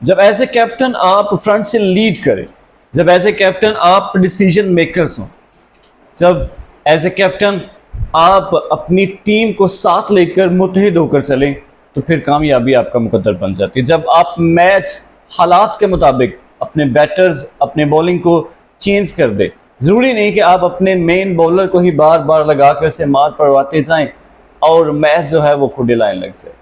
जब as a captain आप front से लीड करें, जब एज ए कैप्टन आप डिसीजन मेकर्स हों, जब एज ए कैप्टन आप अपनी टीम को साथ लेकर मुतहिद होकर चलें, तो फिर कामयाबी आपका मुकद्दर बन जाती है। जब आप मैच हालात के मुताबिक अपने बैटर्स, अपने बॉलिंग को चेंज कर दे, ज़रूरी नहीं कि आप अपने मेन बॉलर को ही बार बार लगा कर उसे मार पड़वाते जाएं और मैच जो है वो खुद लाइन लग जाए।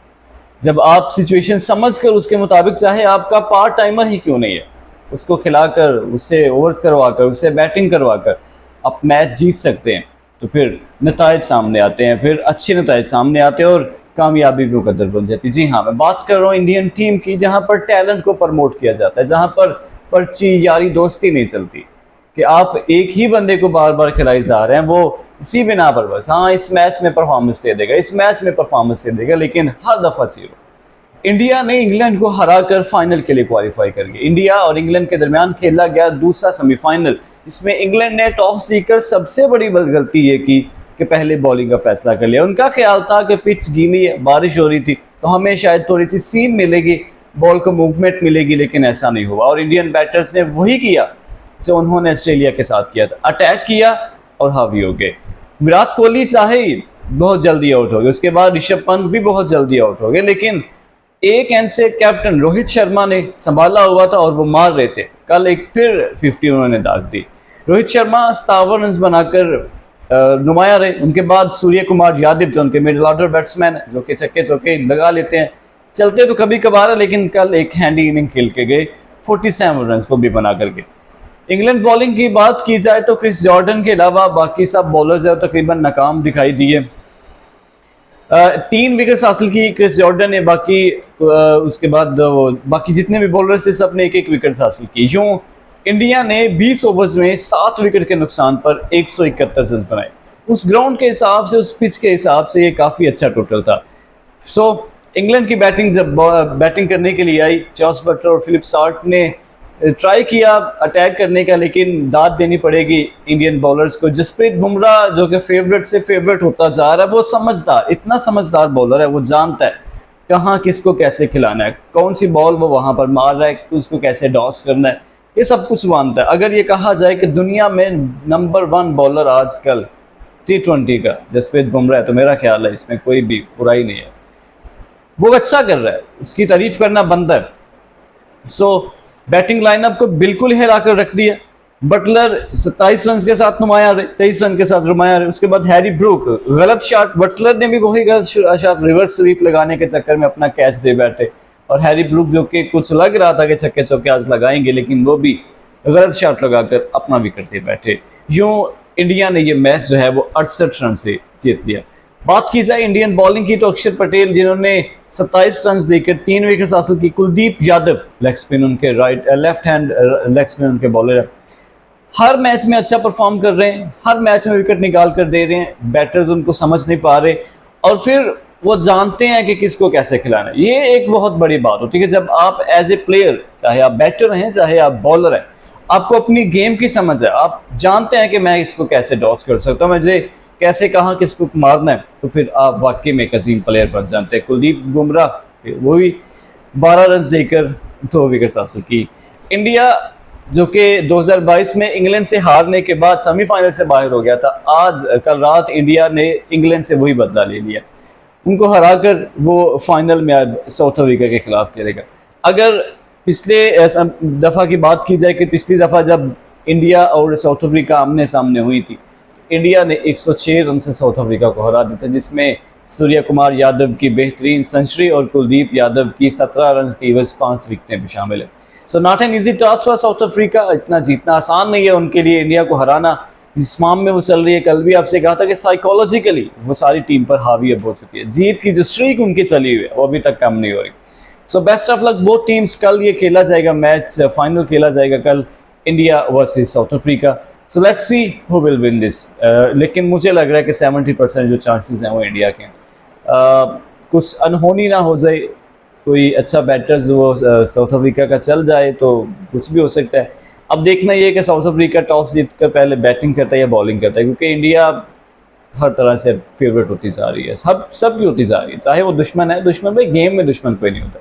जब आप सिचुएशन समझ कर उसके मुताबिक, चाहे आपका पार्ट टाइमर ही क्यों नहीं है, उसको खिलाकर, उससे ओवर्स करवा कर, उससे बैटिंग करवा कर आप मैच जीत सकते हैं, तो फिर नतायज सामने आते हैं, फिर अच्छे नतायज सामने आते हैं और कामयाबी भी मुकद्दर बन जाती है। जी हाँ, मैं बात कर रहा हूँ इंडियन टीम की, जहाँ पर टैलेंट को प्रमोट किया जाता है, जहाँ पर पर्ची यारी दोस्ती नहीं चलती कि आप एक ही बंदे को बार बार खिलाई जा रहे हैं, वो इसी बिना पर बस हाँ इस मैच में परफॉर्मेंस दे देगा, इस मैच में परफॉर्मेंस दे देगा, लेकिन हर दफ़ा जीरो। इंडिया ने इंग्लैंड को हराकर फाइनल के लिए क्वालिफाई कर गया। इंडिया और इंग्लैंड के दरमियान खेला गया दूसरा सेमीफाइनल। इसमें इंग्लैंड ने टॉस जीतकर सबसे बड़ी गलती ये की कि पहले बॉलिंग का फैसला कर लिया। उनका ख्याल था कि पिच गीली है, बारिश हो रही थी, तो हमें शायद थोड़ी सी सीम मिलेगी, बॉल को मूवमेंट मिलेगी, लेकिन ऐसा नहीं हुआ। और इंडियन बैटर्स ने वही किया जो उन्होंने ऑस्ट्रेलिया के साथ किया था, अटैक किया और हावी हो गए। विराट कोहली चाहे बहुत जल्दी आउट हो गए, उसके बाद ऋषभ पंत भी बहुत जल्दी आउट हो गए, लेकिन एक एंड से कैप्टन रोहित शर्मा ने संभाला हुआ था और वो मार रहे थे। कल एक फिर 50 उन्होंने दाग दी। रोहित शर्मा 57 रन बनाकर नुमाया रहे। उनके बाद सूर्य कुमार यादव, जो उनके मिडिल ऑर्डर बैट्समैन जो कि छक्के चौके लगा लेते हैं, चलते तो कभी कभार है, लेकिन कल एक हैंडी इनिंग खेल के गए 47 रन को भी बना करके। इंग्लैंड बॉलिंग की बात की जाए तो क्रिस जॉर्डन के अलावा बाकी सब बॉलर्स है तकरीबन नाकाम दिखाई दिए। 3 विकेट्स हासिल की क्रिस जॉर्डन ने, बाकी उसके बाद बाकी जितने भी बॉलर्स थे सब ने एक विकेट हासिल की। यूँ इंडिया ने 20 ओवर्स में 7 विकेट के नुकसान पर 171 रन बनाए। उस ग्राउंड के हिसाब से, उस पिच के हिसाब से ये काफ़ी अच्छा टोटल था। इंग्लैंड की बैटिंग जब बैटिंग करने के लिए आई, जॉस बटलर और फिलिप सार्ट ने ट्राई किया अटैक करने का, लेकिन दाद देनी पड़ेगी इंडियन बॉलर्स को। जसप्रीत बुमराह जो कि फेवरेट से फेवरेट होता जा रहा है, वो समझदार, इतना समझदार बॉलर है, वो जानता है कहाँ किसको कैसे खिलाना है, कौन सी बॉल वो वहाँ पर मार रहा है, उसको कैसे डॉस करना है, ये सब कुछ जानता है। अगर ये कहा जाए कि दुनिया में नंबर 1 बॉलर आजकल T20 का जसप्रीत बुमराह है, तो मेरा ख्याल है इसमें कोई भी बुराई नहीं है। वो अच्छा कर रहा है, उसकी तारीफ करना बनता है। बैटिंग लाइनअप को बिल्कुल हिला कर रख दिया। बटलर 27 रन के साथ नुमाया रहे, 23 रन के साथ नुमाया रहे। उसके बाद हैरी ब्रूक, गलत शॉट, बटलर ने भी वही गलत शॉट रिवर्स स्वीप लगाने के चक्कर में अपना कैच दे बैठे, और हैरी ब्रूक जो कि कुछ लग रहा था कि छक्के चौके आज लगाएंगे, लेकिन वो भी गलत शॉट लगाकर अपना विकेट दे बैठे। यूँ इंडिया ने ये मैच जो है वो 68 रन से जीत लिया। बात की जाए इंडियन बॉलिंग की तो अक्षर पटेल, जिन्होंने 27 रन देकर 3 विकेट हासिल की। कुलदीप यादव लेग स्पिन, उनके लेफ्ट हैंड लेग स्पिन उनके बॉलर है, हर मैच में अच्छा परफॉर्म कर रहे हैं, हर मैच में विकेट निकाल कर दे रहे हैं। बैटर्स उनको समझ नहीं पा रहे और फिर वो जानते हैं कि किसको कैसे खिलाना है। ये एक बहुत बड़ी बात होती है कि जब आप एज ए प्लेयर, चाहे आप बैटर हैं चाहे आप बॉलर हैं, आपको अपनी गेम की समझ है, आप जानते हैं कि मैं इसको कैसे डॉच कर सकता हूँ, मुझे कैसे कहाँ किसको मारना है, तो फिर आप वाकई में एक अजीम प्लेयर बन जाते हैं। कुलदीप बुमराह वो भी 12 रन देकर 2 विकेट हासिल की। इंडिया जो कि 2022 में इंग्लैंड से हारने के बाद सेमीफाइनल से बाहर हो गया था, आज कल रात इंडिया ने इंग्लैंड से वही बदला ले लिया, उनको हराकर वो फाइनल में आज साउथ अफ्रीका के खिलाफ खेलेगा। अगर पिछले दफ़ा की बात की जाए कि पिछली दफ़ा जब इंडिया और साउथ अफ्रीका आमने सामने हुई थी, इंडिया ने 106 रन से साउथ अफ्रीका को हरा दिया था, जिसमें सूर्य कुमार यादव की बेहतरीन सेंचुरी और कुलदीप यादव की 17 रन की एवज 5 विकेटें भी शामिल है। So not an easy task for south Africa, इतना जीतना आसान नहीं है उनके लिए, इंडिया को हराना। जिस फॉर्म में वो चल रही है, कल भी आपसे कहा था कि साइकोलॉजिकली वो सारी टीम पर हावी अब हो चुकी है, जीत की जो स्ट्रीक उनकी चली हुई है वो अभी तक कम नहीं हो रही। So best of luck both teams. कल ये खेला जाएगा मैच, फाइनल खेला जाएगा कल, India versus south Africa. So let's see who will win this. लेकिन मुझे लग रहा है कि 70% जो चांसेस हैं वो इंडिया के। कुछ अनहोनी ना हो जाए, कोई अच्छा बैटर्स वो साउथ अफ्रीका का चल जाए तो कुछ भी हो सकता है। अब देखना ये है कि साउथ अफ्रीका टॉस जीत कर पहले बैटिंग करता है या बॉलिंग करता है, क्योंकि इंडिया हर तरह से फेवरेट होती जा रही है, सब की होती जा रही है, चाहे वो दुश्मन है, दुश्मन भाई गेम में दुश्मन कोई नहीं होता।